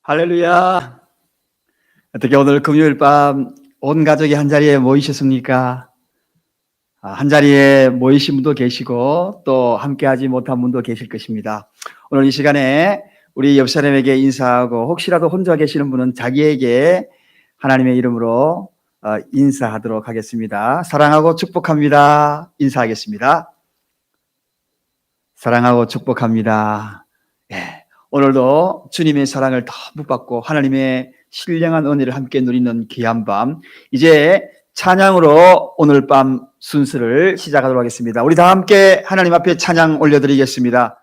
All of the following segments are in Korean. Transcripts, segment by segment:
할렐루야. 어떻게 오늘 금요일 밤 온 가족이 한자리에 모이셨습니까? 한 자리에 모이신 분도 계시고 또 함께하지 못한 분도 계실 것입니다. 오늘 이 시간에 우리 옆 사람에게 인사하고 혹시라도 혼자 계시는 분은 자기에게 하나님의 이름으로 인사하도록 하겠습니다. 사랑하고 축복합니다. 인사하겠습니다. 사랑하고 축복합니다. 예, 오늘도 주님의 사랑을 더 묻받고 하나님의 신령한 은혜를 함께 누리는 귀한 밤, 이제 찬양으로 오늘 밤 순서를 시작하도록 하겠습니다. 우리 다 함께 하나님 앞에 찬양 올려드리겠습니다.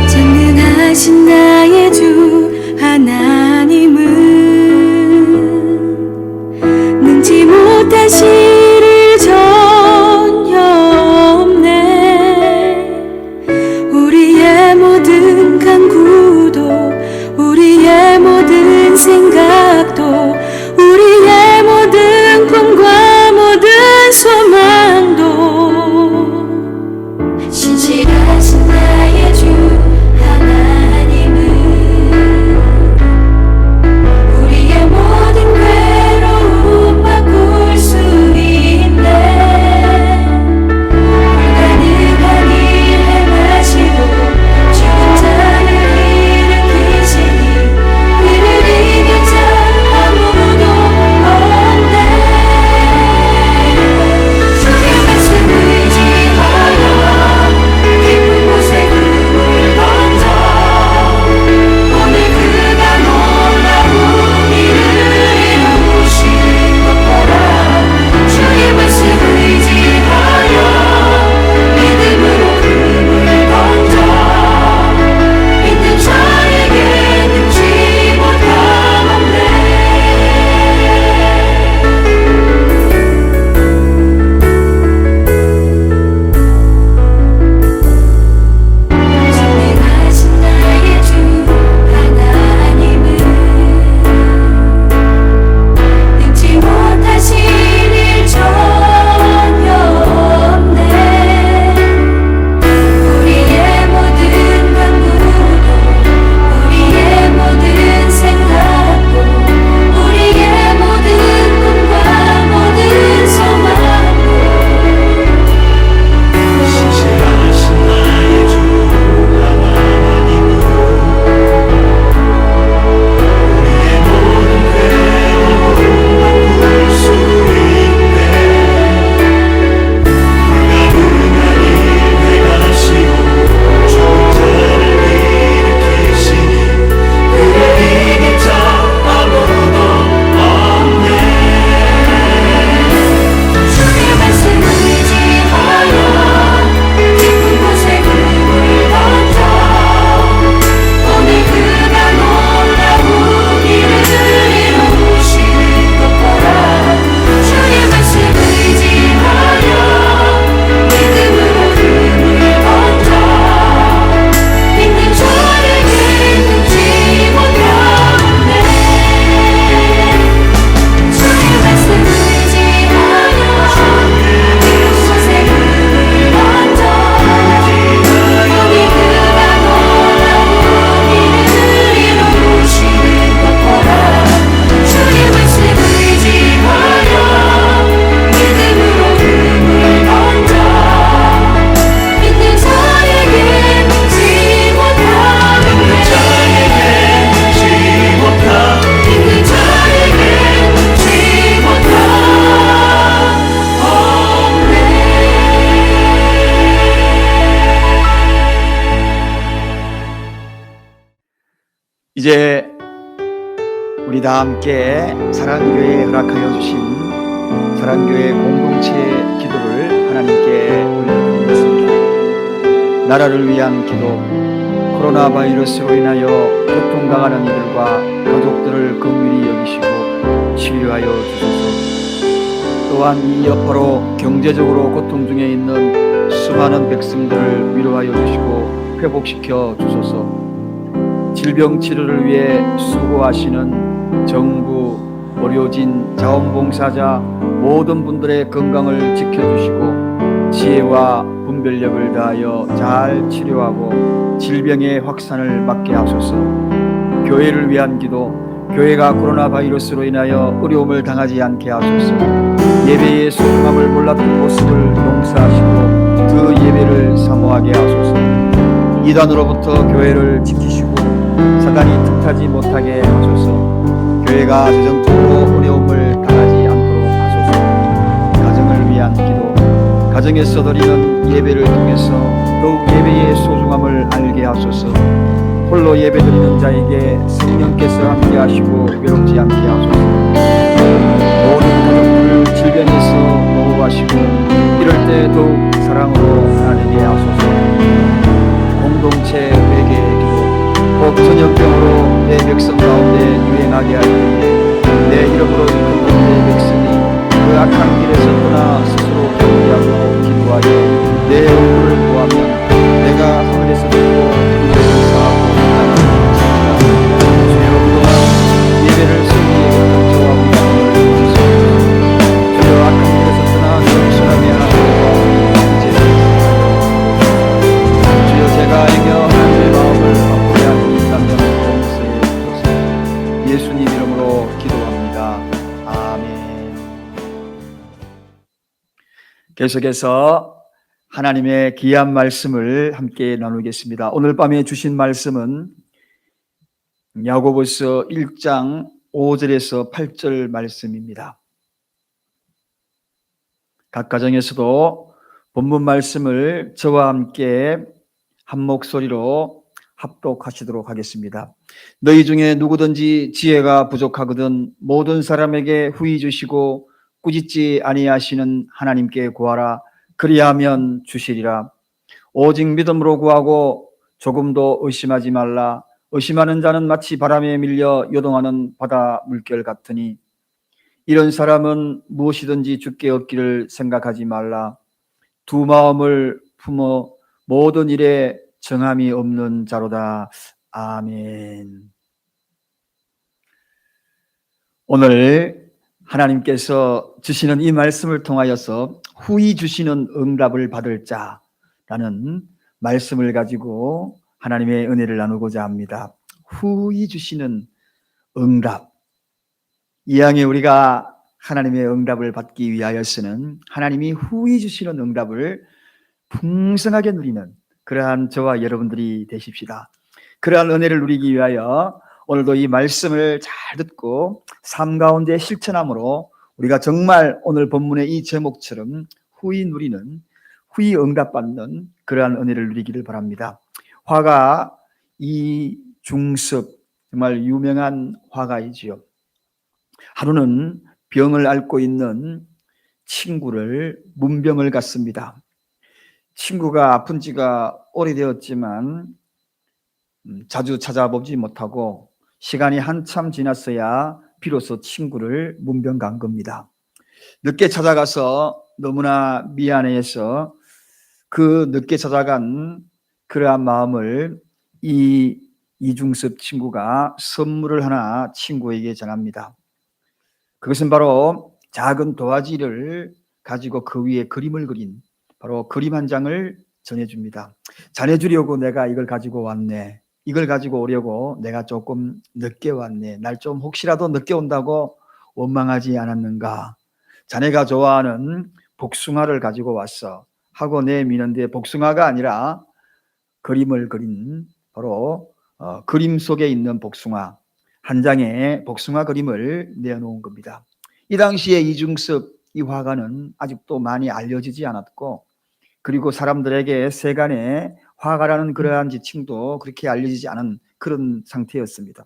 전능하신 나의 주 하나님은 능지 못하실 일 전혀 없네. 우리의 모든 간구도 우리의 모든 생각도 우리의 모든 꿈과 모든 소망도 신실하신 나의 주 하나님은 우리의 모든 괴로움 바꿀 수 있네. 불가능한 일 행하시고 죽은 자를 일으키시니 그를 이길 자 아무도 없네. 주의 말씀 의지하여 깊은 곳에 금을 던져 오늘 그가 놀라운 일을 이루시는 것 보라. 주의 말씀 의지하여 믿음으로 금을 던져 믿는 자에게 능지 못함 없네. 전능하신 나의 주 하나님은 능지 못하실 일 전혀 없네. 우리의 모든 간구도 우리의 모든 생각도 우리의 모든 꿈과 모든 소망도 신실하신 나의 주 하나님은 우리의 모든 괴로움 바꿀 수 있네. 불가능한 일 행하시고 죽은 자를 일으키시니 그를 이길 자 아무도 없네. 주의 말씀 의지하여 깊은 곳에 금을 던져 오늘 그가 놀라운 일을 이루시는 것 보라. 주의 말씀 의지하여 믿음으로 금을 던져 믿는 자에게 능지 못함 없네. 주의 말씀 의지하여 깊은 곳에 금을 던져 오늘 그가 놀라운 일을 이루시는 것 보라. 주의 말씀 의지하여 믿음으로 금을 던져 믿는 자에게 능지 못함 없네. 믿는 자에게 능지 못함 없네. 이제 우리 다 함께 사랑교회에 허락하여 주신 사랑교회 공동체 기도를 하나님께 올려드리겠습니다. 나라를 위한 기도, 코로나 바이러스로 인하여 고통당하는 이들과 가족들을 긍휼히 여기시고 치료하여 주소서. 또한 이 여파로 경제적으로 고통 중에 있는 수많은 백성들을 위로하여 주시고 회복시켜 주소서. 질병 치료를 위해 수고하시는 정부, 의료진, 자원봉사자 모든 분들의 건강을 지켜주시고 지혜와 분별력을 다하여 잘 치료하고 질병의 확산을 막게 하소서. 교회를 위한 기도, 교회가 코로나 바이러스로 인하여 어려움을 당하지 않게 하소서. 예배의 소중함을 몰랐던 모습을 용서하시고 그 예배를 사모하게 하소서. 이단으로부터 교회를 지키시고 사단이 틈타지 못하게 하소서. 교회가 재정적으로 어려움을 당하지 않도록 하소서. 가정을 위한 기도, 가정에서 드리는 예배를 통해서 더욱 예배의 소중함을 알게 하소서. 홀로 예배드리는 자에게 성령께서 함께 하시고 외롭지 않게 하소서. 모든 가족들을 질병에서 보호하시고 이럴 때 더욱 사랑으로 나누게 하소서. 공동체 회개의 기도, 곧 전염병으로 내 백성 가운데 유행하게 할 때에 내 이름으로 이끌던 내 백성이 그 악한 길에서 떠나 스스로 회개하고 기도하여 내 얼굴을 보하면 내가 하늘에서 듣고 그들을 사하고 주여 그동안 예배를 섬기겠던 저와 우리 하나님을 주시옵소서. 주여 악한 길에서 떠나 겸손하게 하나님과 이제 주여 제가 이겨 하나님의 마음을 바꾸게 한 일이 있다면 용서해 주소서. 예수님 이름으로 기도합니다. 아멘. 계속해서 하나님의 귀한 말씀을 함께 나누겠습니다. 오늘 밤에 주신 말씀은 야고보서 1장 5절에서 8절 말씀입니다. 각 가정에서도 본문 말씀을 저와 함께 한 목소리로 합독하시도록 하겠습니다. 너희 중에 누구든지 지혜가 부족하거든 모든 사람에게 후히 주시고 꾸짖지 아니하시는 하나님께 구하라. 그리하면 주시리라. 오직 믿음으로 구하고 조금도 의심하지 말라. 의심하는 자는 마치 바람에 밀려 요동하는 바다 물결 같으니 이런 사람은 무엇이든지 주께 얻기를 생각하지 말라. 두 마음을 품어 모든 일에 정함이 없는 자로다. 아멘. 오늘 하나님께서 주시는 이 말씀을 통하여서 후히 주시는 응답을 받을 자라는 말씀을 가지고 하나님의 은혜를 나누고자 합니다. 후히 주시는 응답. 이왕에 우리가 하나님의 응답을 받기 위하여서는 하나님이 후히 주시는 응답을 풍성하게 누리는 그러한 저와 여러분들이 되십시다. 그러한 은혜를 누리기 위하여 오늘도 이 말씀을 잘 듣고 삶 가운데 실천함으로 우리가 정말 오늘 본문의 이 제목처럼 후히 누리는, 후히 응답받는 그러한 은혜를 누리기를 바랍니다. 화가 이중섭, 정말 유명한 화가이지요. 하루는 병을 앓고 있는 친구를 문병을 갔습니다. 친구가 아픈 지가 오래되었지만 자주 찾아보지 못하고 시간이 한참 지났어야 비로소 친구를 문병 간 겁니다. 늦게 찾아가서 너무나 미안해서 그 늦게 찾아간 그러한 마음을 이중섭 친구가 선물을 하나 친구에게 전합니다. 그것은 바로 작은 도화지를 가지고 그 위에 그림을 그린 바로 그림 한 장을 전해줍니다. 전해주려고 내가 이걸 가지고 왔네. 이걸 가지고 오려고 내가 조금 늦게 왔네. 날 좀 혹시라도 늦게 온다고 원망하지 않았는가. 자네가 좋아하는 복숭아를 가지고 왔어 하고 내미는데 복숭아가 아니라 그림을 그린 바로 그림 속에 있는 복숭아 한 장의 복숭아 그림을 내놓은 겁니다. 이 당시에 이중섭 이 화가는 아직도 많이 알려지지 않았고 그리고 사람들에게 세간에 화가라는 그러한 지칭도 그렇게 알려지지 않은 그런 상태였습니다.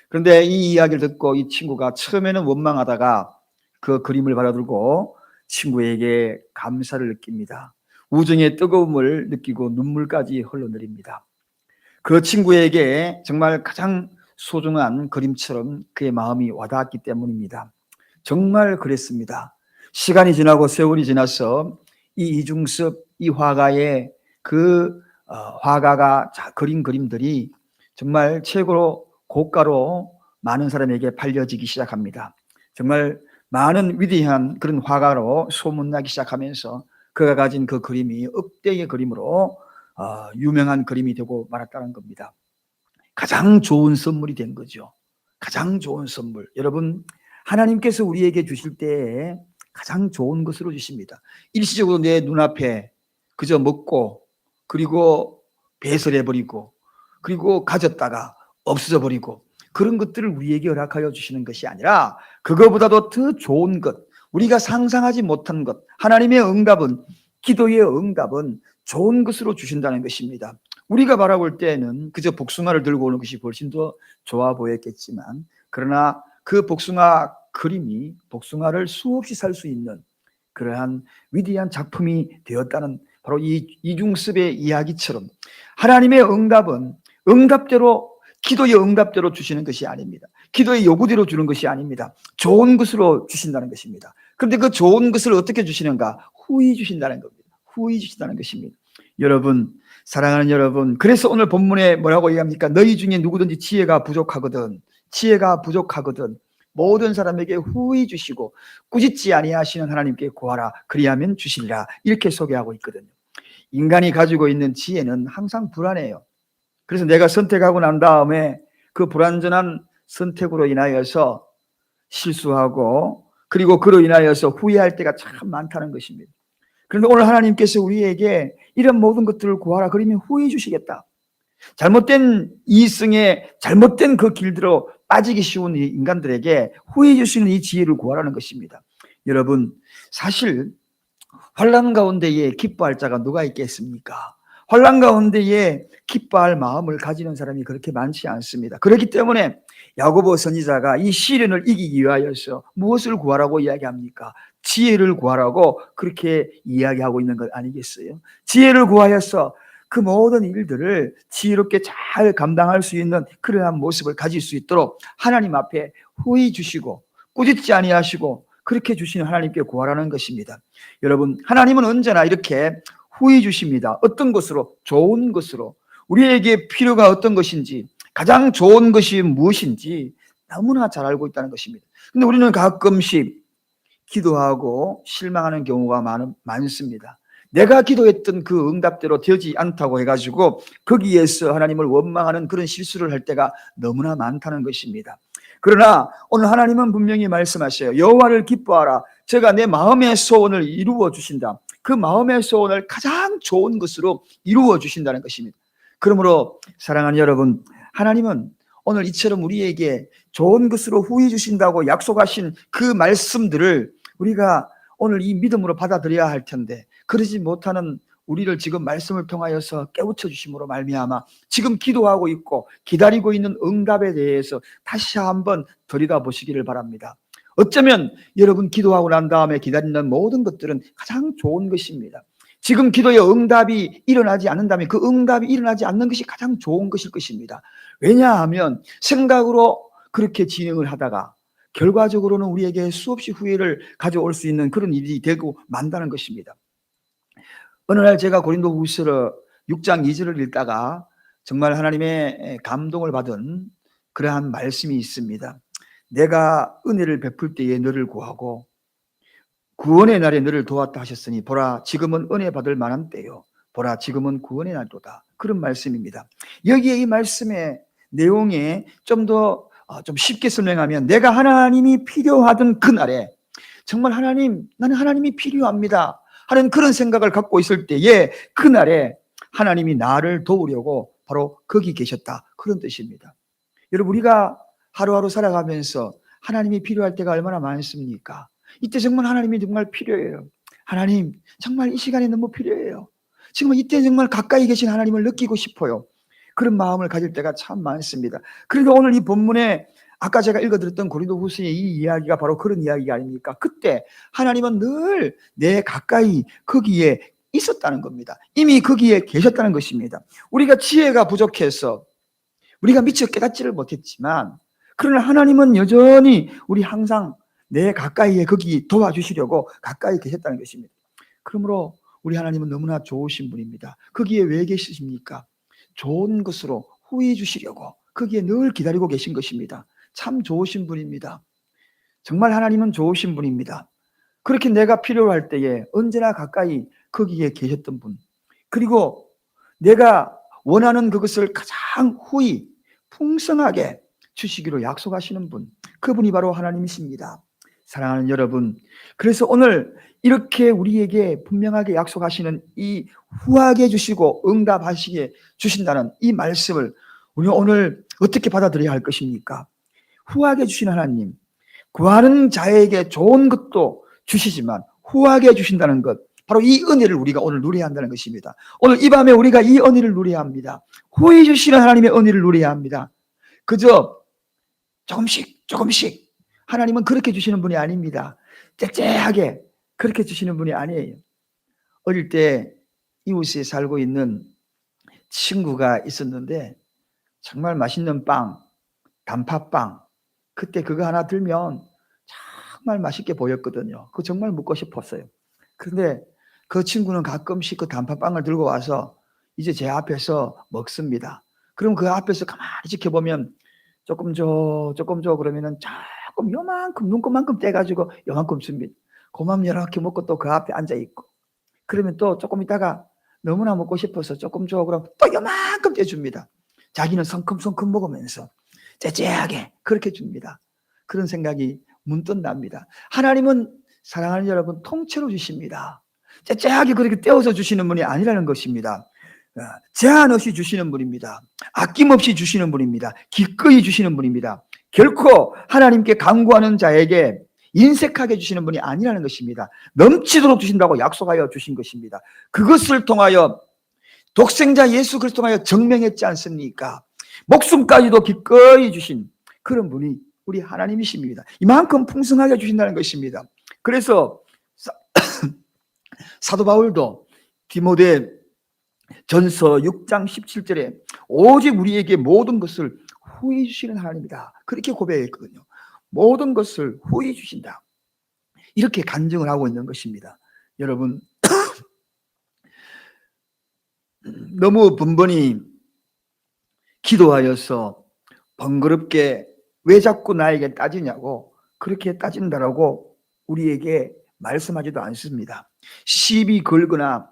그런데 이 이야기를 듣고 이 친구가 처음에는 원망하다가 그 그림을 받아들고 친구에게 감사를 느낍니다. 우정의 뜨거움을 느끼고 눈물까지 흘러내립니다. 그 친구에게 정말 가장 소중한 그림처럼 그의 마음이 와닿았기 때문입니다. 정말 그랬습니다. 시간이 지나고 세월이 지나서 이 이중섭 이 화가의 그 화가가 그린 그림들이 정말 최고로 고가로 많은 사람에게 팔려지기 시작합니다. 정말 많은 위대한 그런 화가로 소문나기 시작하면서 그가 가진 그 그림이 억대의 그림으로 유명한 그림이 되고 말았다는 겁니다. 가장 좋은 선물이 된 거죠. 가장 좋은 선물. 여러분, 하나님께서 우리에게 주실 때에 가장 좋은 것으로 주십니다. 일시적으로 내 눈앞에 그저 먹고 그리고 배설해버리고 그리고 가졌다가 없어져 버리고 그런 것들을 우리에게 허락하여 주시는 것이 아니라 그거보다도 더 좋은 것, 우리가 상상하지 못한 것, 하나님의 응답은, 기도의 응답은 좋은 것으로 주신다는 것입니다. 우리가 바라볼 때는 그저 복숭아를 들고 오는 것이 훨씬 더 좋아 보였겠지만, 그러나 그 복숭아 그림이 복숭아를 수없이 살 수 있는 그러한 위대한 작품이 되었다는 바로 이 이중섭의 이야기처럼 하나님의 응답은 응답대로, 기도의 응답대로 주시는 것이 아닙니다. 기도의 요구대로 주는 것이 아닙니다. 좋은 것으로 주신다는 것입니다. 그런데 그 좋은 것을 어떻게 주시는가? 후히 주신다는 겁니다. 후히 주신다는 것입니다. 여러분, 사랑하는 여러분, 그래서 오늘 본문에 뭐라고 얘기합니까? 너희 중에 누구든지 지혜가 부족하거든 모든 사람에게 후히 주시고 꾸짖지 아니하시는 하나님께 구하라 그리하면 주시리라, 이렇게 소개하고 있거든요. 인간이 가지고 있는 지혜는 항상 불안해요. 그래서 내가 선택하고 난 다음에 그 불완전한 선택으로 인하여서 실수하고 그리고 그로 인하여서 후회할 때가 참 많다는 것입니다. 그런데 오늘 하나님께서 우리에게 이런 모든 것들을 구하라 그러면 후회해 주시겠다. 잘못된 이승에 잘못된 그 길들로 빠지기 쉬운 인간들에게 후회해 주시는 이 지혜를 구하라는 것입니다. 여러분, 사실 환난 가운데에 기뻐할 자가 누가 있겠습니까? 환난 가운데에 기뻐할 마음을 가지는 사람이 그렇게 많지 않습니다. 그렇기 때문에 야고보 선지자가 이 시련을 이기기 위하여서 무엇을 구하라고 이야기합니까? 지혜를 구하라고 그렇게 이야기하고 있는 것 아니겠어요? 지혜를 구하여서 그 모든 일들을 지혜롭게 잘 감당할 수 있는 그러한 모습을 가질 수 있도록 하나님 앞에 후히 주시고 꾸짖지 아니하시고 그렇게 주시는 하나님께 구하라는 것입니다. 여러분, 하나님은 언제나 이렇게 후히 주십니다. 어떤 것으로? 좋은 것으로. 우리에게 필요가 어떤 것인지, 가장 좋은 것이 무엇인지 너무나 잘 알고 있다는 것입니다. 근데 우리는 가끔씩 기도하고 실망하는 경우가 많습니다. 내가 기도했던 그 응답대로 되지 않다고 해가지고 거기에서 하나님을 원망하는 그런 실수를 할 때가 너무나 많다는 것입니다. 그러나 오늘 하나님은 분명히 말씀하셔요. 여호와를 기뻐하라. 제가 내 마음의 소원을 이루어 주신다. 그 마음의 소원을 가장 좋은 것으로 이루어 주신다는 것입니다. 그러므로 사랑하는 여러분, 하나님은 오늘 이처럼 우리에게 좋은 것으로 후히 주신다고 약속하신 그 말씀들을 우리가 오늘 이 믿음으로 받아들여야 할 텐데, 그러지 못하는 우리를 지금 말씀을 통하여서 깨우쳐 주심으로 말미암아 지금 기도하고 있고 기다리고 있는 응답에 대해서 다시 한번 들여다보시기를 바랍니다. 어쩌면 여러분 기도하고 난 다음에 기다리는 모든 것들은 가장 좋은 것입니다. 지금 기도의 응답이 일어나지 않는다면 그 응답이 일어나지 않는 것이 가장 좋은 것일 것입니다. 왜냐하면 생각으로 그렇게 진행을 하다가 결과적으로는 우리에게 수없이 후회를 가져올 수 있는 그런 일이 되고 만다는 것입니다. 어느 날 제가 고린도후서 6장 2절을 읽다가 정말 하나님의 감동을 받은 그러한 말씀이 있습니다. 내가 은혜를 베풀 때에 너를 구하고 구원의 날에 너를 도왔다 하셨으니 보라 지금은 은혜 받을 만한 때요 보라 지금은 구원의 날도다. 그런 말씀입니다. 여기에 이 말씀의 내용에 좀 더 좀 쉽게 설명하면 내가 하나님이 필요하던 그날에 정말 하나님, 나는 하나님이 필요합니다 하는 그런 생각을 갖고 있을 때에 그날에 하나님이 나를 도우려고 바로 거기 계셨다, 그런 뜻입니다. 여러분, 우리가 하루하루 살아가면서 하나님이 필요할 때가 얼마나 많습니까? 이때 정말 하나님이 정말 필요해요. 하나님 정말 이 시간에 너무 필요해요. 지금 이때 정말 가까이 계신 하나님을 느끼고 싶어요. 그런 마음을 가질 때가 참 많습니다. 그런데 오늘 이 본문에 아까 제가 읽어드렸던 고린도후서의 이 이야기가 바로 그런 이야기가 아닙니까? 그때 하나님은 늘 내 가까이 거기에 있었다는 겁니다. 이미 거기에 계셨다는 것입니다. 우리가 지혜가 부족해서 우리가 미처 깨닫지를 못했지만 그러나 하나님은 여전히 우리 항상 내 가까이에 거기 도와주시려고 가까이 계셨다는 것입니다. 그러므로 우리 하나님은 너무나 좋으신 분입니다. 거기에 왜 계십니까? 좋은 것으로 후히 주시려고 거기에 늘 기다리고 계신 것입니다. 참 좋으신 분입니다. 정말 하나님은 좋으신 분입니다. 그렇게 내가 필요할 때에 언제나 가까이 거기에 계셨던 분, 그리고 내가 원하는 그것을 가장 후히 풍성하게 주시기로 약속하시는 분, 그분이 바로 하나님이십니다. 사랑하는 여러분, 그래서 오늘 이렇게 우리에게 분명하게 약속하시는 이 후하게 주시고 응답하시게 주신다는 이 말씀을 우리 오늘 어떻게 받아들여야 할 것입니까? 후하게 주신 하나님, 구하는 자에게 좋은 것도 주시지만 후하게 주신다는 것, 바로 이 은혜를 우리가 오늘 누려야 한다는 것입니다. 오늘 이 밤에 우리가 이 은혜를 누려야 합니다. 후히 주시는 하나님의 은혜를 누려야 합니다. 그저 조금씩 하나님은 그렇게 주시는 분이 아닙니다. 째째하게 그렇게 주시는 분이 아니에요. 어릴 때 이웃에 살고 있는 친구가 있었는데 정말 맛있는 빵, 단팥빵, 그때 그거 하나 들면 정말 맛있게 보였거든요. 그거 정말 먹고 싶었어요. 그런데 그 친구는 가끔씩 그 단팥빵을 들고 와서 이제 제 앞에서 먹습니다. 그럼 그 앞에서 가만히 지켜보면 조금 줘 그러면은 조금 요만큼 눈곱만큼 떼가지고 요만큼 줍니다. 고맘 이렇게 먹고 또 그 앞에 앉아 있고, 그러면 또 조금 있다가 너무나 먹고 싶어서 조금 줘 그럼 또 요만큼 떼줍니다. 자기는 성큼성큼 먹으면서 째째하게 그렇게 줍니다. 그런 생각이 문득 납니다. 하나님은 사랑하는 여러분 통째로 주십니다. 째째하게 그렇게 떼어서 주시는 분이 아니라는 것입니다. 제한 없이 주시는 분입니다. 아낌없이 주시는 분입니다. 기꺼이 주시는 분입니다. 결코 하나님께 간구하는 자에게 인색하게 주시는 분이 아니라는 것입니다. 넘치도록 주신다고 약속하여 주신 것입니다. 그것을 통하여 독생자 예수 그리스도 통하여 증명했지 않습니까? 목숨까지도 기꺼이 주신 그런 분이 우리 하나님이십니다. 이만큼 풍성하게 주신다는 것입니다. 그래서 사도 바울도 디모데 전서 6장 17절에 오직 우리에게 모든 것을 후히 주시는 하나님이다, 그렇게 고백했거든요. 모든 것을 후히 주신다, 이렇게 간증을 하고 있는 것입니다. 여러분, 너무 번번이 기도하여서 번거롭게 왜 자꾸 나에게 따지냐고 그렇게 따진다라고 우리에게 말씀하지도 않습니다. 시비 걸거나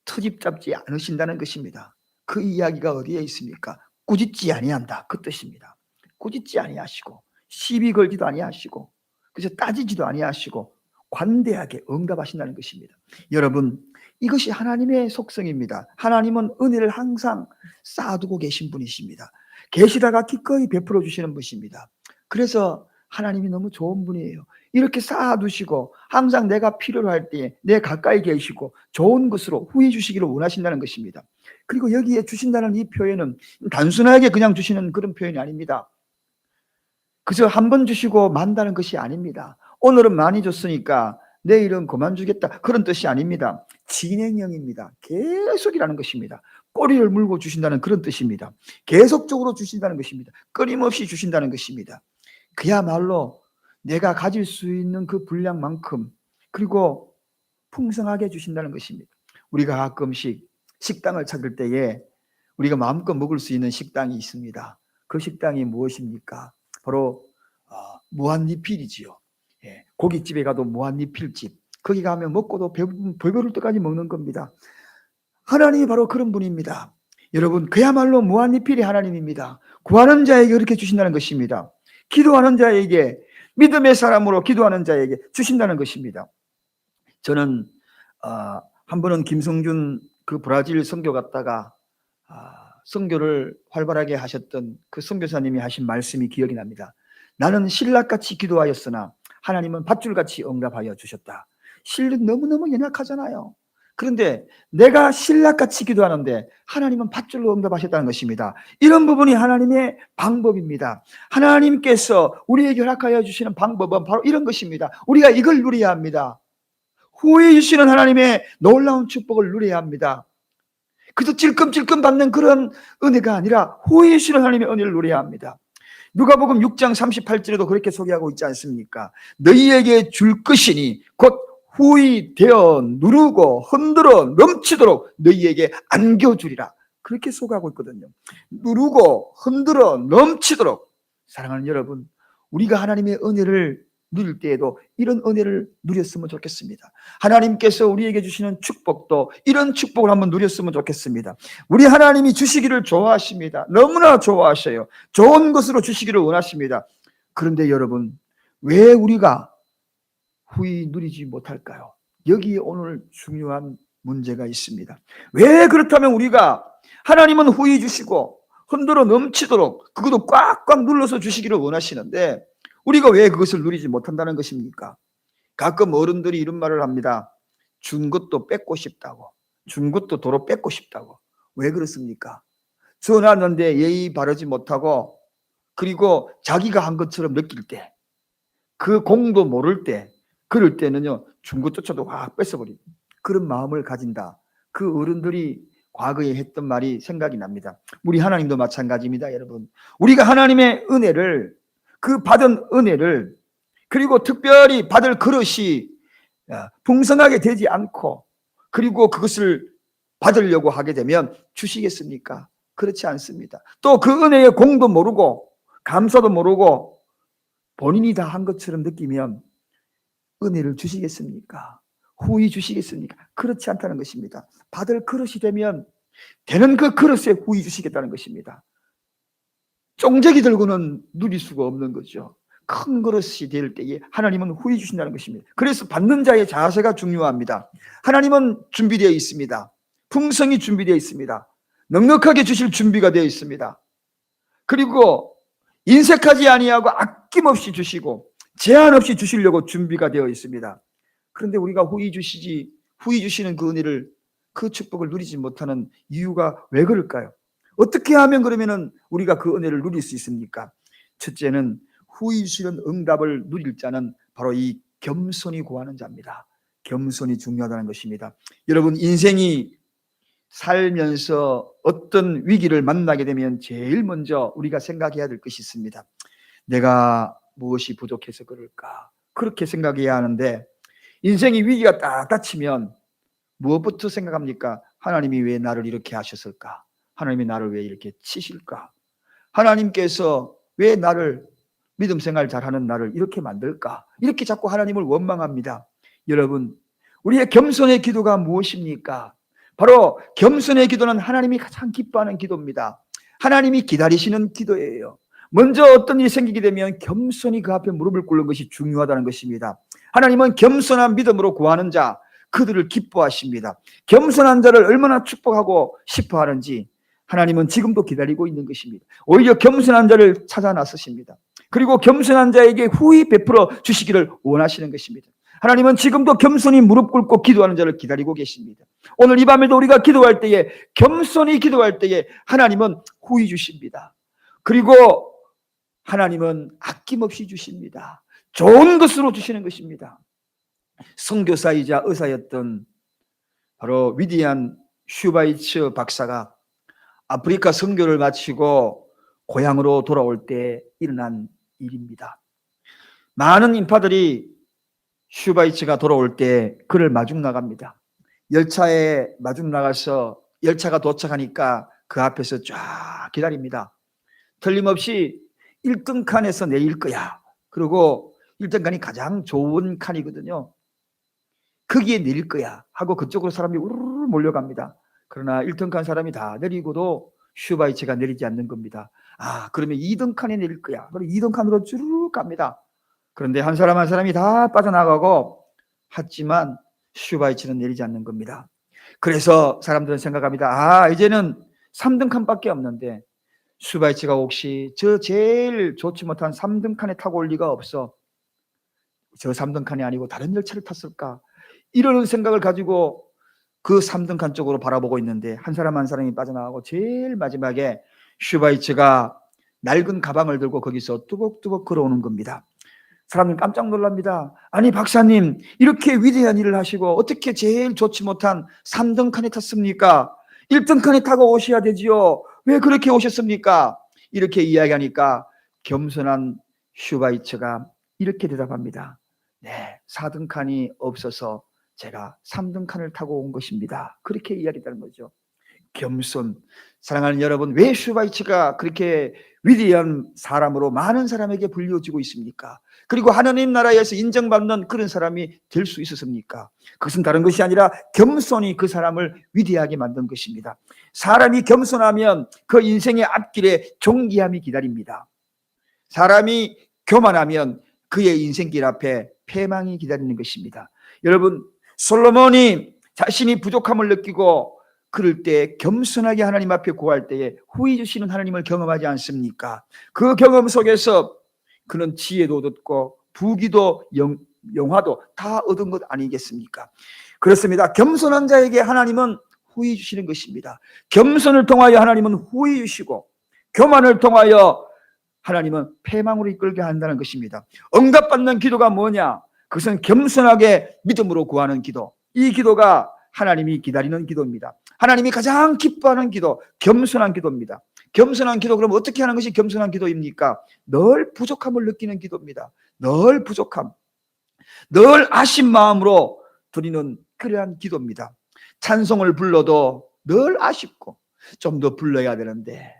트집 잡지 않으신다는 것입니다. 그 이야기가 어디에 있습니까? 꾸짖지 아니한다, 그 뜻입니다. 꾸짖지 아니하시고 시비 걸지도 아니하시고 그래서 따지지도 아니하시고 관대하게 응답하신다는 것입니다. 여러분, 이것이 하나님의 속성입니다. 하나님은 은혜를 항상 쌓아두고 계신 분이십니다. 계시다가 기꺼이 베풀어 주시는 분이십니다. 그래서 하나님이 너무 좋은 분이에요. 이렇게 쌓아두시고 항상 내가 필요로 할 때에 내 가까이 계시고 좋은 것으로 후히 주시기를 원하신다는 것입니다. 그리고 여기에 주신다는 이 표현은 단순하게 그냥 주시는 그런 표현이 아닙니다. 그저 한 번 주시고 만다는 것이 아닙니다. 오늘은 많이 줬으니까 내일은 그만 주겠다, 그런 뜻이 아닙니다. 진행형입니다. 계속이라는 것입니다. 꼬리를 물고 주신다는 그런 뜻입니다. 계속적으로 주신다는 것입니다. 끊임없이 주신다는 것입니다. 그야말로 내가 가질 수 있는 그 분량만큼 그리고 풍성하게 주신다는 것입니다. 우리가 가끔씩 식당을 찾을 때에 우리가 마음껏 먹을 수 있는 식당이 있습니다. 그 식당이 무엇입니까? 바로 무한리필이지요. 고깃집에 가도 무한리필집, 거기 가면 먹고도 배부를 때까지 먹는 겁니다. 하나님이 바로 그런 분입니다. 여러분, 그야말로 무한리필이 하나님입니다. 구하는 자에게 그렇게 주신다는 것입니다. 기도하는 자에게, 믿음의 사람으로 기도하는 자에게 주신다는 것입니다. 저는 한 번은 김성준 그 브라질 선교 갔다가 선교를 활발하게 하셨던 그 선교사님이 하신 말씀이 기억이 납니다. 나는 신락같이 기도하였으나 하나님은 밧줄같이 응답하여 주셨다. 신은 너무너무 연약하잖아요. 그런데 내가 신락같이 기도하는데 하나님은 밧줄로 응답하셨다는 것입니다. 이런 부분이 하나님의 방법입니다. 하나님께서 우리에게 허락하여 주시는 방법은 바로 이런 것입니다. 우리가 이걸 누려야 합니다. 후히 주시는 하나님의 놀라운 축복을 누려야 합니다. 그저 찔끔찔끔 받는 그런 은혜가 아니라 후히 주시는 하나님의 은혜를 누려야 합니다. 누가복음 6장 38절에도 그렇게 소개하고 있지 않습니까? 너희에게 줄 것이니 곧 후히 되어 누르고 흔들어 넘치도록 너희에게 안겨주리라. 그렇게 소개하고 있거든요. 누르고 흔들어 넘치도록. 사랑하는 여러분, 우리가 하나님의 은혜를 누릴 때에도 이런 은혜를 누렸으면 좋겠습니다. 하나님께서 우리에게 주시는 축복도 이런 축복을 한번 누렸으면 좋겠습니다. 우리 하나님이 주시기를 좋아하십니다. 너무나 좋아하셔요. 좋은 것으로 주시기를 원하십니다. 그런데 여러분, 왜 우리가 후히 누리지 못할까요? 여기에 오늘 중요한 문제가 있습니다. 왜 그렇다면 우리가 하나님은 후히 주시고 흔들어 넘치도록 그것도 꽉꽉 눌러서 주시기를 원하시는데 우리가 왜 그것을 누리지 못한다는 것입니까? 가끔 어른들이 이런 말을 합니다. 준 것도 뺏고 싶다고. 준 것도 도로 뺏고 싶다고. 왜 그렇습니까? 줘놨는데 예의 바르지 못하고 그리고 자기가 한 것처럼 느낄 때 그 공도 모를 때 그럴 때는요 준 것조차도 확 뺏어버립니다. 그런 마음을 가진다. 그 어른들이 과거에 했던 말이 생각이 납니다. 우리 하나님도 마찬가지입니다. 여러분, 우리가 하나님의 은혜를 그 받은 은혜를 그리고 특별히 받을 그릇이 풍성하게 되지 않고 그리고 그것을 받으려고 하게 되면 주시겠습니까? 그렇지 않습니다. 또 그 은혜의 공도 모르고 감사도 모르고 본인이 다 한 것처럼 느끼면 은혜를 주시겠습니까? 후히 주시겠습니까? 그렇지 않다는 것입니다. 받을 그릇이 되면 되는 그 그릇에 후히 주시겠다는 것입니다. 쫑재기 들고는 누릴 수가 없는 거죠. 큰 그릇이 될 때에 하나님은 후히 주신다는 것입니다. 그래서 받는 자의 자세가 중요합니다. 하나님은 준비되어 있습니다. 풍성이 준비되어 있습니다. 넉넉하게 주실 준비가 되어 있습니다. 그리고 인색하지 아니하고 아낌없이 주시고 제한 없이 주시려고 준비가 되어 있습니다. 그런데 우리가 후히 주시는 그 은혜를 그 축복을 누리지 못하는 이유가 왜 그럴까요? 어떻게 하면 그러면은 우리가 그 은혜를 누릴 수 있습니까? 첫째는 후히 주시는 응답을 누릴 자는 바로 이 겸손히 구하는 자입니다. 겸손이 중요하다는 것입니다. 여러분, 인생이 살면서 어떤 위기를 만나게 되면 제일 먼저 우리가 생각해야 될 것이 있습니다. 내가 무엇이 부족해서 그럴까? 그렇게 생각해야 하는데 인생의 위기가 딱 닥치면 무엇부터 생각합니까? 하나님이 왜 나를 이렇게 하셨을까? 하나님이 나를 왜 이렇게 치실까? 하나님께서 왜 나를 믿음 생활 잘하는 나를 이렇게 만들까? 이렇게 자꾸 하나님을 원망합니다. 여러분, 우리의 겸손의 기도가 무엇입니까? 바로 겸손의 기도는 하나님이 가장 기뻐하는 기도입니다. 하나님이 기다리시는 기도예요. 먼저 어떤 일이 생기게 되면 겸손히 그 앞에 무릎을 꿇는 것이 중요하다는 것입니다. 하나님은 겸손한 믿음으로 구하는 자, 그들을 기뻐하십니다. 겸손한 자를 얼마나 축복하고 싶어 하는지 하나님은 지금도 기다리고 있는 것입니다. 오히려 겸손한 자를 찾아 나서십니다. 그리고 겸손한 자에게 후히 베풀어 주시기를 원하시는 것입니다. 하나님은 지금도 겸손히 무릎 꿇고 기도하는 자를 기다리고 계십니다. 오늘 이 밤에도 우리가 기도할 때에 겸손히 기도할 때에 하나님은 후히 주십니다. 그리고 하나님은 아낌없이 주십니다. 좋은 것으로 주시는 것입니다. 선교사이자 의사였던 바로 위대한 슈바이츠 박사가 아프리카 선교를 마치고 고향으로 돌아올 때 일어난 일입니다. 많은 인파들이 슈바이츠가 돌아올 때 그를 마중 나갑니다. 열차에 마중 나가서 열차가 도착하니까 그 앞에서 쫙 기다립니다. 틀림없이 1등 칸에서 내릴 거야. 그리고 1등 칸이 가장 좋은 칸이거든요. 거기에 내릴 거야 하고 그쪽으로 사람이 우르르 몰려갑니다. 그러나 1등 칸 사람이 다 내리고도 슈바이츠가 내리지 않는 겁니다. 그러면 2등 칸에 내릴 거야. 그리고 2등 칸으로 쭉 갑니다. 그런데 한 사람 한 사람이 다 빠져나가고 하지만 슈바이츠는 내리지 않는 겁니다. 그래서 사람들은 생각합니다. 이제는 3등 칸밖에 없는데 슈바이츠가 혹시 저 제일 좋지 못한 3등 칸에 타고 올 리가 없어. 저 3등 칸이 아니고 다른 열차를 탔을까? 이런 생각을 가지고 그 3등 칸 쪽으로 바라보고 있는데 한 사람 한 사람이 빠져나가고 제일 마지막에 슈바이츠가 낡은 가방을 들고 거기서 뚜벅뚜벅 걸어오는 겁니다. 사람들 깜짝 놀랍니다. 아니 박사님, 이렇게 위대한 일을 하시고 어떻게 제일 좋지 못한 3등 칸에 탔습니까? 1등 칸에 타고 오셔야 되지요. 왜 그렇게 오셨습니까? 이렇게 이야기하니까 겸손한 슈바이츠가 이렇게 대답합니다. 네, 4등 칸이 없어서 제가 3등 칸을 타고 온 것입니다. 그렇게 이야기하는 거죠. 겸손. 사랑하는 여러분, 왜 슈바이처가 그렇게 위대한 사람으로 많은 사람에게 불려지고 있습니까? 그리고 하나님 나라에서 인정받는 그런 사람이 될 수 있었습니까? 그것은 다른 것이 아니라 겸손이 그 사람을 위대하게 만든 것입니다. 사람이 겸손하면 그 인생의 앞길에 존귀함이 기다립니다. 사람이 교만하면 그의 인생길 앞에 패망이 기다리는 것입니다. 여러분, 솔로몬이 자신이 부족함을 느끼고 그럴 때 겸손하게 하나님 앞에 구할 때에 후히 주시는 하나님을 경험하지 않습니까? 그 경험 속에서 그는 지혜도 얻었고 부귀도 영화도 다 얻은 것 아니겠습니까? 그렇습니다. 겸손한 자에게 하나님은 후히 주시는 것입니다. 겸손을 통하여 하나님은 후히 주시고 교만을 통하여 하나님은 패망으로 이끌게 한다는 것입니다. 응답받는 기도가 뭐냐? 그것은 겸손하게 믿음으로 구하는 기도. 이 기도가 하나님이 기다리는 기도입니다. 하나님이 가장 기뻐하는 기도, 겸손한 기도입니다. 겸손한 기도, 그럼 어떻게 하는 것이 겸손한 기도입니까? 늘 부족함을 느끼는 기도입니다. 늘 부족함, 늘 아신 마음으로 드리는 그러한 기도입니다. 찬송을 불러도 늘 아쉽고 좀 더 불러야 되는데,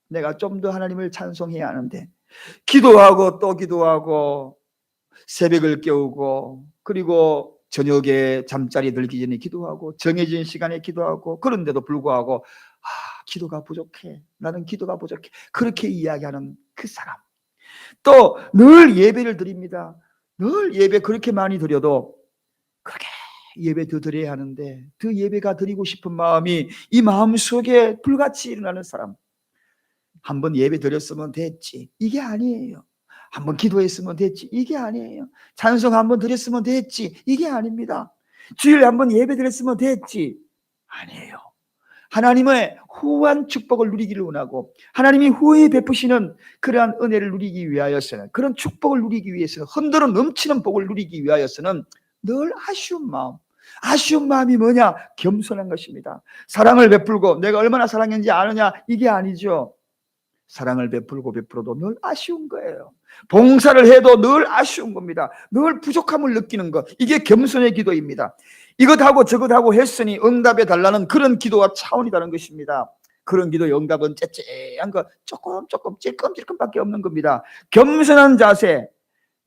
내가 좀 더 하나님을 찬송해야 하는데, 기도하고 또 기도하고 새벽을 깨우고 그리고 저녁에 잠자리 들기 전에 기도하고 정해진 시간에 기도하고, 그런데도 불구하고 기도가 부족해, 나는 기도가 부족해, 그렇게 이야기하는 그 사람. 또 늘 예배를 드립니다. 늘 예배 그렇게 많이 드려도 그렇게 예배 더 드려야 하는데 그 예배가 드리고 싶은 마음이 이 마음속에 불같이 일어나는 사람. 한번 예배 드렸으면 됐지, 이게 아니에요. 한번 기도했으면 됐지, 이게 아니에요. 찬송 한번 드렸으면 됐지, 이게 아닙니다. 주일에 한번 예배 드렸으면 됐지, 아니에요. 하나님의 후한 축복을 누리기를 원하고 하나님이 후에 베푸시는 그러한 은혜를 누리기 위하여서는, 그런 축복을 누리기 위해서는, 흔들어 넘치는 복을 누리기 위하여서는 늘 아쉬운 마음. 아쉬운 마음이 뭐냐? 겸손한 것입니다. 사랑을 베풀고 내가 얼마나 사랑했는지 아느냐, 이게 아니죠. 사랑을 베풀어도 늘 아쉬운 거예요. 봉사를 해도 늘 아쉬운 겁니다. 늘 부족함을 느끼는 것, 이게 겸손의 기도입니다. 이것하고 저것하고 했으니 응답해 달라는 그런 기도와 차원이 다른 것입니다. 그런 기도의 응답은 째째한 거 조금 찔끔찔끔밖에 없는 겁니다. 겸손한 자세,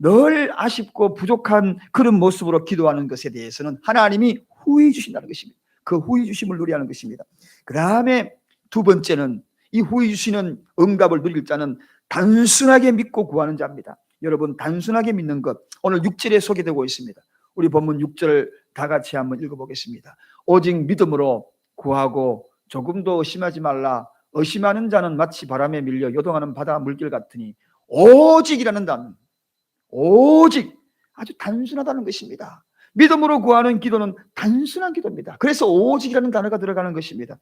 늘 아쉽고 부족한 그런 모습으로 기도하는 것에 대해서는 하나님이 후히 주신다는 것입니다. 그 후히 주심을 누리하는 것입니다. 그 다음에 두 번째는, 이 후히 주시는 응답을 누릴 자는 단순하게 믿고 구하는 자입니다. 여러분, 단순하게 믿는 것, 오늘 6절에 소개되고 있습니다. 우리 본문 6절 다 같이 한번 읽어보겠습니다. 오직 믿음으로 구하고 조금도 의심하지 말라. 의심하는 자는 마치 바람에 밀려 요동하는 바다 물길 같으니. 오직이라는 단어, 오직, 아주 단순하다는 것입니다. 믿음으로 구하는 기도는 단순한 기도입니다. 그래서 오직이라는 단어가 들어가는 것입니다.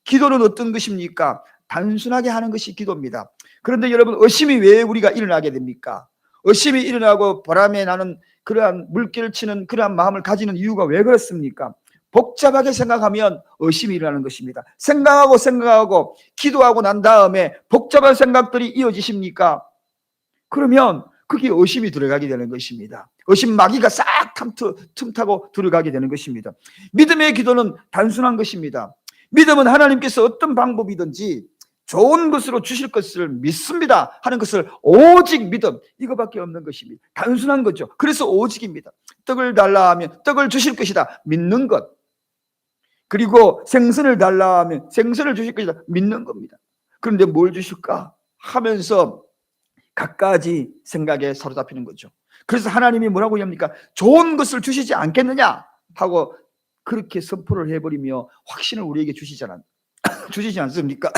기도는 어떤 것입니까? 단순하게 하는 것이 기도입니다. 그런데 여러분, 의심이 왜 우리가 일어나게 됩니까? 의심이 일어나고 바람에 나는 그러한 물결을 치는 그러한 마음을 가지는 이유가 왜 그렇습니까? 복잡하게 생각하면 의심이 일어나는 것입니다. 생각하고 기도하고 난 다음에 복잡한 생각들이 이어지십니까? 그러면 그게 의심이 들어가게 되는 것입니다. 의심 마귀가 싹 틈타고 들어가게 되는 것입니다. 믿음의 기도는 단순한 것입니다. 믿음은 하나님께서 어떤 방법이든지 좋은 것으로 주실 것을 믿습니다 하는 것을 오직 믿음, 이거밖에 없는 것입니다. 단순한 거죠. 그래서 오직입니다. 떡을 달라 하면 떡을 주실 것이다, 믿는 것. 그리고 생선을 달라 하면 생선을 주실 것이다, 믿는 겁니다. 그런데 뭘 주실까 하면서 갖가지 생각에 사로잡히는 거죠. 그래서 하나님이 뭐라고 합니까? 좋은 것을 주시지 않겠느냐 하고 그렇게 선포를 해버리며 확신을 우리에게 주시지 않습니까?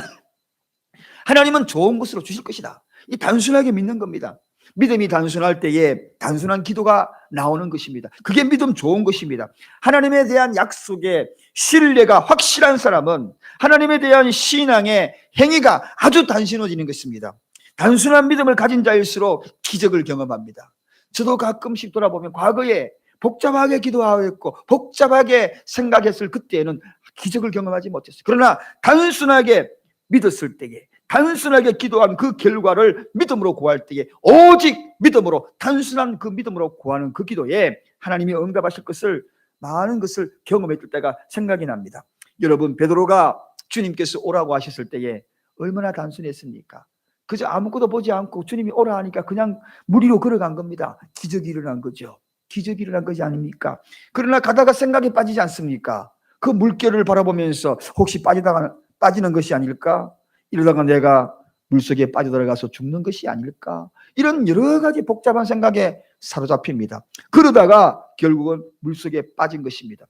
하나님은 좋은 것으로 주실 것이다. 이 단순하게 믿는 겁니다. 믿음이 단순할 때에 단순한 기도가 나오는 것입니다. 그게 믿음 좋은 것입니다. 하나님에 대한 약속에 신뢰가 확실한 사람은 하나님에 대한 신앙의 행위가 아주 단순해지는 것입니다. 단순한 믿음을 가진 자일수록 기적을 경험합니다. 저도 가끔씩 돌아보면 과거에 복잡하게 기도하고 복잡하게 생각했을 그때에는 기적을 경험하지 못했어요. 그러나 단순하게 믿었을 때에, 단순하게 기도한 그 결과를 믿음으로 구할 때에 오직 믿음으로, 단순한 그 믿음으로 구하는 그 기도에 하나님이 응답하실 것을, 많은 것을 경험했을 때가 생각이 납니다. 여러분, 베드로가 주님께서 오라고 하셨을 때에 얼마나 단순했습니까? 그저 아무것도 보지 않고 주님이 오라 하니까 그냥 물 위로 걸어간 겁니다. 기적이 일어난 거죠. 기적이 일어난 것이 아닙니까? 그러나 가다가 생각에 빠지지 않습니까? 그 물결을 바라보면서 혹시 빠지는 것이 아닐까? 이러다가 내가 물속에 빠져들어가서 죽는 것이 아닐까? 이런 여러 가지 복잡한 생각에 사로잡힙니다. 그러다가 결국은 물속에 빠진 것입니다.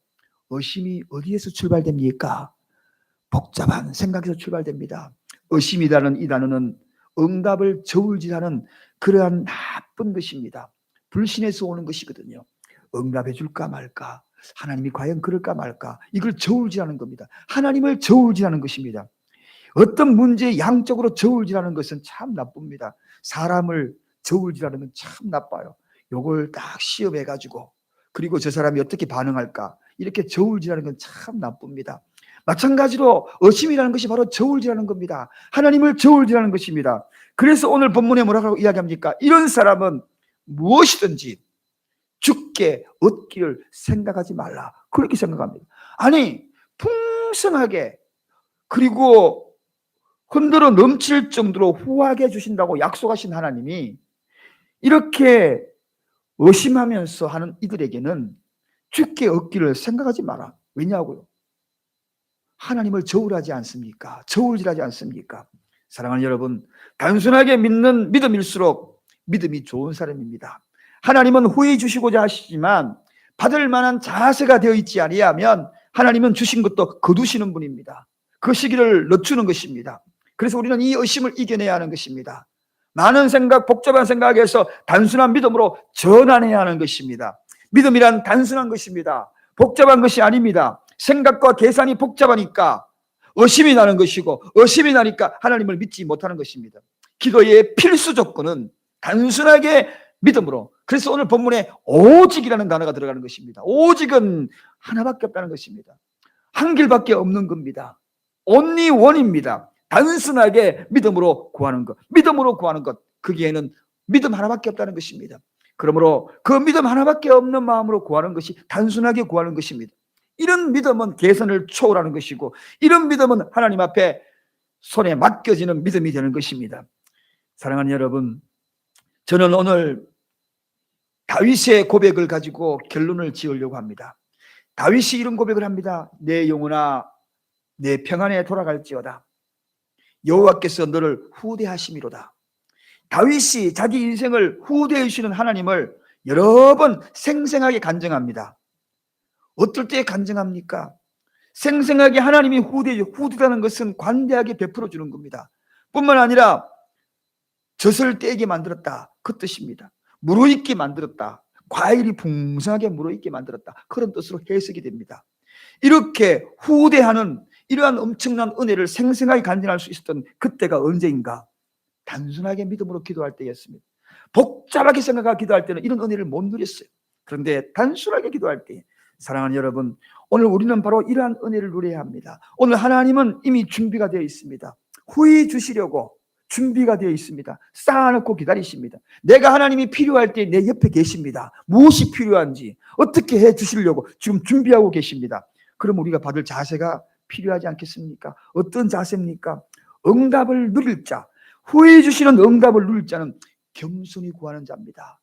의심이 어디에서 출발됩니까? 복잡한 생각에서 출발됩니다. 의심이라는 이 단어는 응답을 저울질하는 그러한 나쁜 것입니다. 불신에서 오는 것이거든요. 응답해 줄까 말까? 하나님이 과연 그럴까 말까? 이걸 저울질하는 겁니다. 하나님을 저울질하는 것입니다. 어떤 문제에 양쪽으로 저울질하는 것은 참 나쁩니다. 사람을 저울질하는 건 참 나빠요. 요걸 딱 시험해가지고, 그리고 저 사람이 어떻게 반응할까, 이렇게 저울질하는 건 참 나쁩니다. 마찬가지로 의심이라는 것이 바로 저울질하는 겁니다. 하나님을 저울질하는 것입니다. 그래서 오늘 본문에 뭐라고 이야기합니까? 이런 사람은 무엇이든지 죽게 얻기를 생각하지 말라, 그렇게 생각합니다. 아니, 풍성하게 그리고 흔들어 넘칠 정도로 후하게 주신다고 약속하신 하나님이 이렇게 의심하면서 하는 이들에게는 죽게 얻기를 생각하지 마라. 왜냐고요? 하나님을 저울하지 않습니까? 저울질하지 않습니까? 사랑하는 여러분, 단순하게 믿는 믿음일수록 믿음이 좋은 사람입니다. 하나님은 후히 주시고자 하시지만 받을 만한 자세가 되어 있지 아니하면 하나님은 주신 것도 거두시는 분입니다. 그 시기를 늦추는 것입니다. 그래서 우리는 이 의심을 이겨내야 하는 것입니다. 많은 생각, 복잡한 생각에서 단순한 믿음으로 전환해야 하는 것입니다. 믿음이란 단순한 것입니다. 복잡한 것이 아닙니다. 생각과 계산이 복잡하니까 의심이 나는 것이고, 의심이 나니까 하나님을 믿지 못하는 것입니다. 기도의 필수 조건은 단순하게 믿음으로. 그래서 오늘 본문에 오직이라는 단어가 들어가는 것입니다. 오직은 하나밖에 없다는 것입니다. 한 길밖에 없는 겁니다. only one입니다. 단순하게 믿음으로 구하는 것, 믿음으로 구하는 것, 거기에는 믿음 하나밖에 없다는 것입니다. 그러므로 그 믿음 하나밖에 없는 마음으로 구하는 것이 단순하게 구하는 것입니다. 이런 믿음은 계산을 초월하는 것이고, 이런 믿음은 하나님 앞에 손에 맡겨지는 믿음이 되는 것입니다. 사랑하는 여러분, 저는 오늘 다윗의 고백을 가지고 결론을 지으려고 합니다. 다윗이 이런 고백을 합니다. 내 영혼아, 내 평안에 돌아갈지어다. 여호와께서 너를 후대하심이로다. 다윗이 자기 인생을 후대해 주시는 하나님을 여러 번 생생하게 간증합니다. 어떨 때 간증합니까? 생생하게 하나님이 후대하는 것은 관대하게 베풀어 주는 겁니다. 뿐만 아니라 젖을 떼게 만들었다, 그 뜻입니다. 무르익게 만들었다, 과일이 풍성하게 무르익게 만들었다, 그런 뜻으로 해석이 됩니다. 이렇게 후대하는 이러한 엄청난 은혜를 생생하게 간증할 수 있었던 그때가 언제인가? 단순하게 믿음으로 기도할 때였습니다. 복잡하게 생각하고 기도할 때는 이런 은혜를 못 누렸어요. 그런데 단순하게 기도할 때, 사랑하는 여러분, 오늘 우리는 바로 이러한 은혜를 누려야 합니다. 오늘 하나님은 이미 준비가 되어 있습니다. 후히 주시려고 준비가 되어 있습니다. 쌓아놓고 기다리십니다. 내가 하나님이 필요할 때 내 옆에 계십니다. 무엇이 필요한지 어떻게 해 주시려고 지금 준비하고 계십니다. 그럼 우리가 받을 자세가 필요하지 않겠습니까? 어떤 자세입니까? 응답을 누릴 자, 후히 주시는 응답을 누릴 자는 겸손히 구하는 자입니다.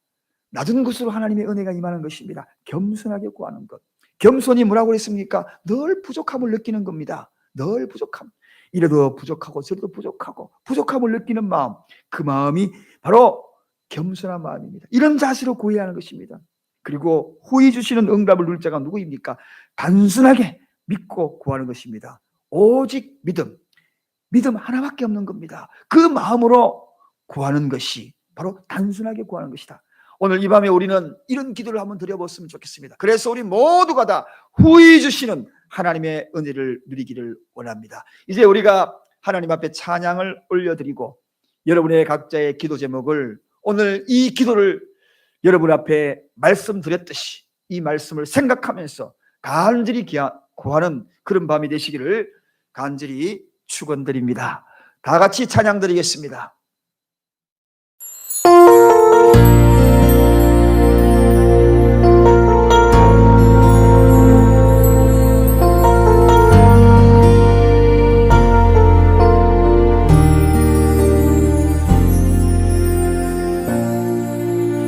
낮은 곳으로 하나님의 은혜가 임하는 것입니다. 겸손하게 구하는 것. 겸손이 뭐라고 했습니까? 늘 부족함을 느끼는 겁니다. 늘 부족함. 이래도 부족하고 저래도 부족하고 부족함을 느끼는 마음, 그 마음이 바로 겸손한 마음입니다. 이런 자세로 구해야 하는 것입니다. 그리고 후히 주시는 응답을 누릴 자가 누구입니까? 단순하게 믿고 구하는 것입니다. 오직 믿음 하나밖에 없는 겁니다. 그 마음으로 구하는 것이 바로 단순하게 구하는 것이다. 오늘 이 밤에 우리는 이런 기도를 한번 드려봤으면 좋겠습니다. 그래서 우리 모두가 다 후히 주시는 하나님의 은혜를 누리기를 원합니다. 이제 우리가 하나님 앞에 찬양을 올려드리고 여러분의 각자의 기도 제목을, 오늘 이 기도를 여러분 앞에 말씀드렸듯이 이 말씀을 생각하면서 간절히 구하는 그런 밤이 되시기를 간절히 축원드립니다. 다 같이 찬양 드리겠습니다.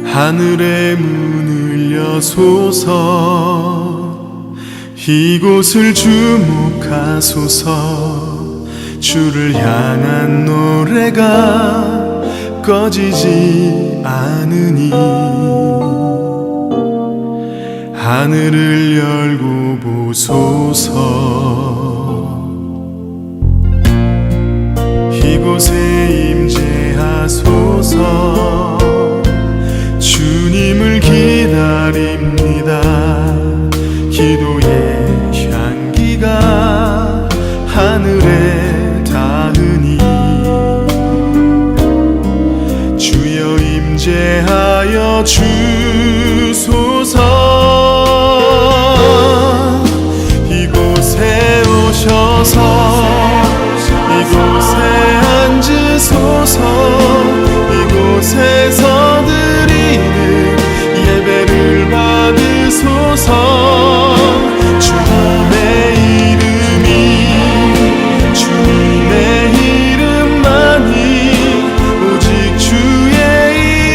하늘의 문을 여소서 이곳을 주목하소서 주를 향한 노래가 꺼지지 않으니 하늘을 열고 보소서 이곳에 임재하소서 주님을 기다립니다. 기도의 향기가 하늘에 닿으니 주여 임재하여 주소서 이곳에 오셔서 이곳에 앉으소서 이곳에서 드리는 예배를 받으소서 주님의 이름이 주님의 이름만이 오직 주의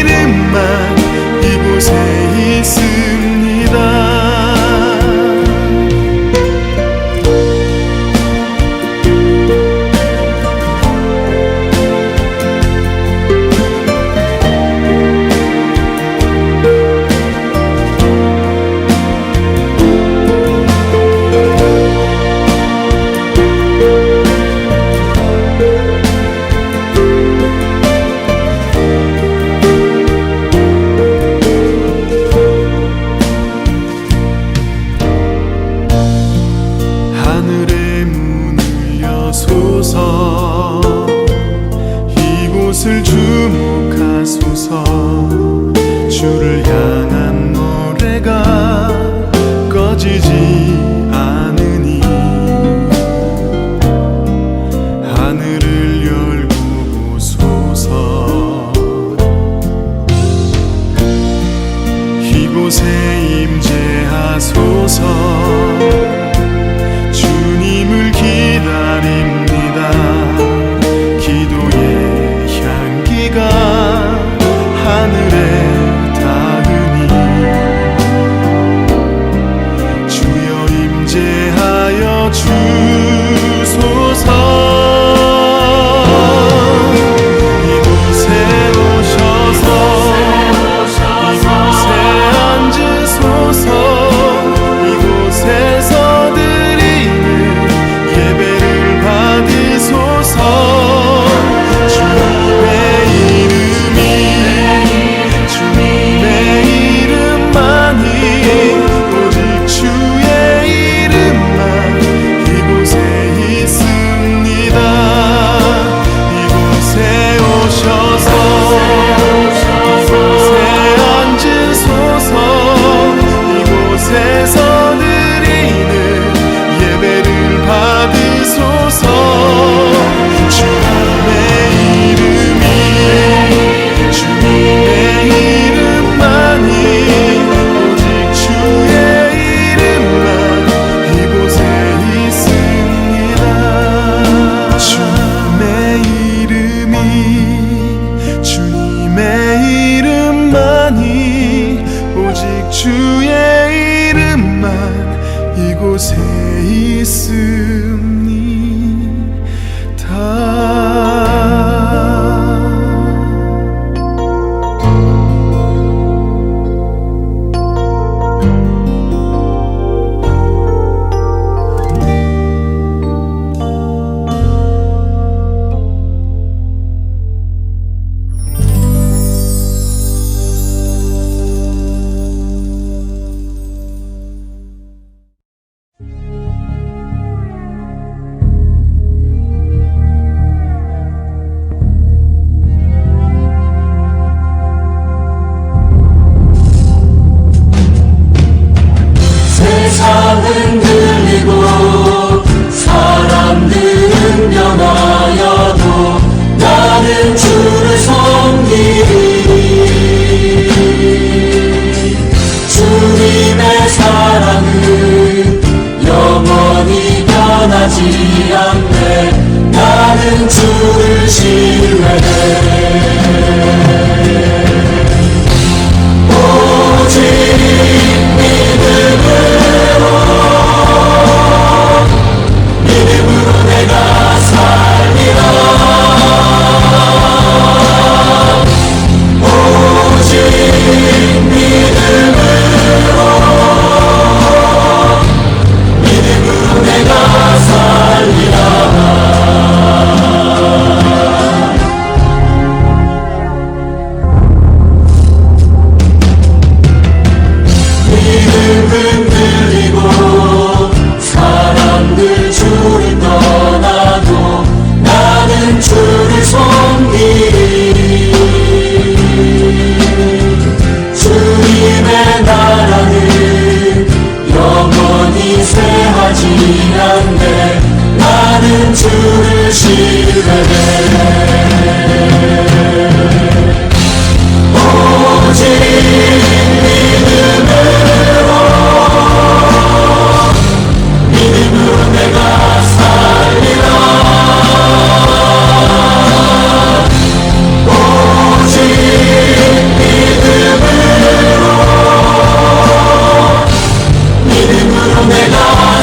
이름만 이곳에 있습니다. 하늘의 문을 여소서 이곳을 주목하소서 주를 향한 노래가 꺼지지 않으니 하늘을 열고 보소서 이곳에 임재하소서 주님을 기다립니다. 기도의 향기가 하늘에 닿으니 주여 임재하여 주소서 이곳에 오셔서 이곳에 앉으소서 이곳에서 예배를 받으소서 주님의 이름이 주님의 이름만이 오직 주의 이름만 이곳에 있습니다. 이곳에 오셔서 이곳에 앉으소서 이곳에서 드리는 예배를 받으소서 주님의 이름이 주님의 이름만이 오직 주의 이름만 이곳에 있습니다. 주님의 이름이 주님의 이름만이 오직 주의 이름만 이곳에 쇠하지 않네. 나는 주를 신뢰해. 오직 믿음으로 내가 살리라. 오직 믿음으로 내가 살리라. 믿음 흔들리고 사람들 주를 떠나도 나는 주를 섬기리. 주님의 나라는 영원히 쇠하지 않네. 나는 주를 신뢰해. 오직 믿음으로 내가 살리라. 오직 믿음으로 내가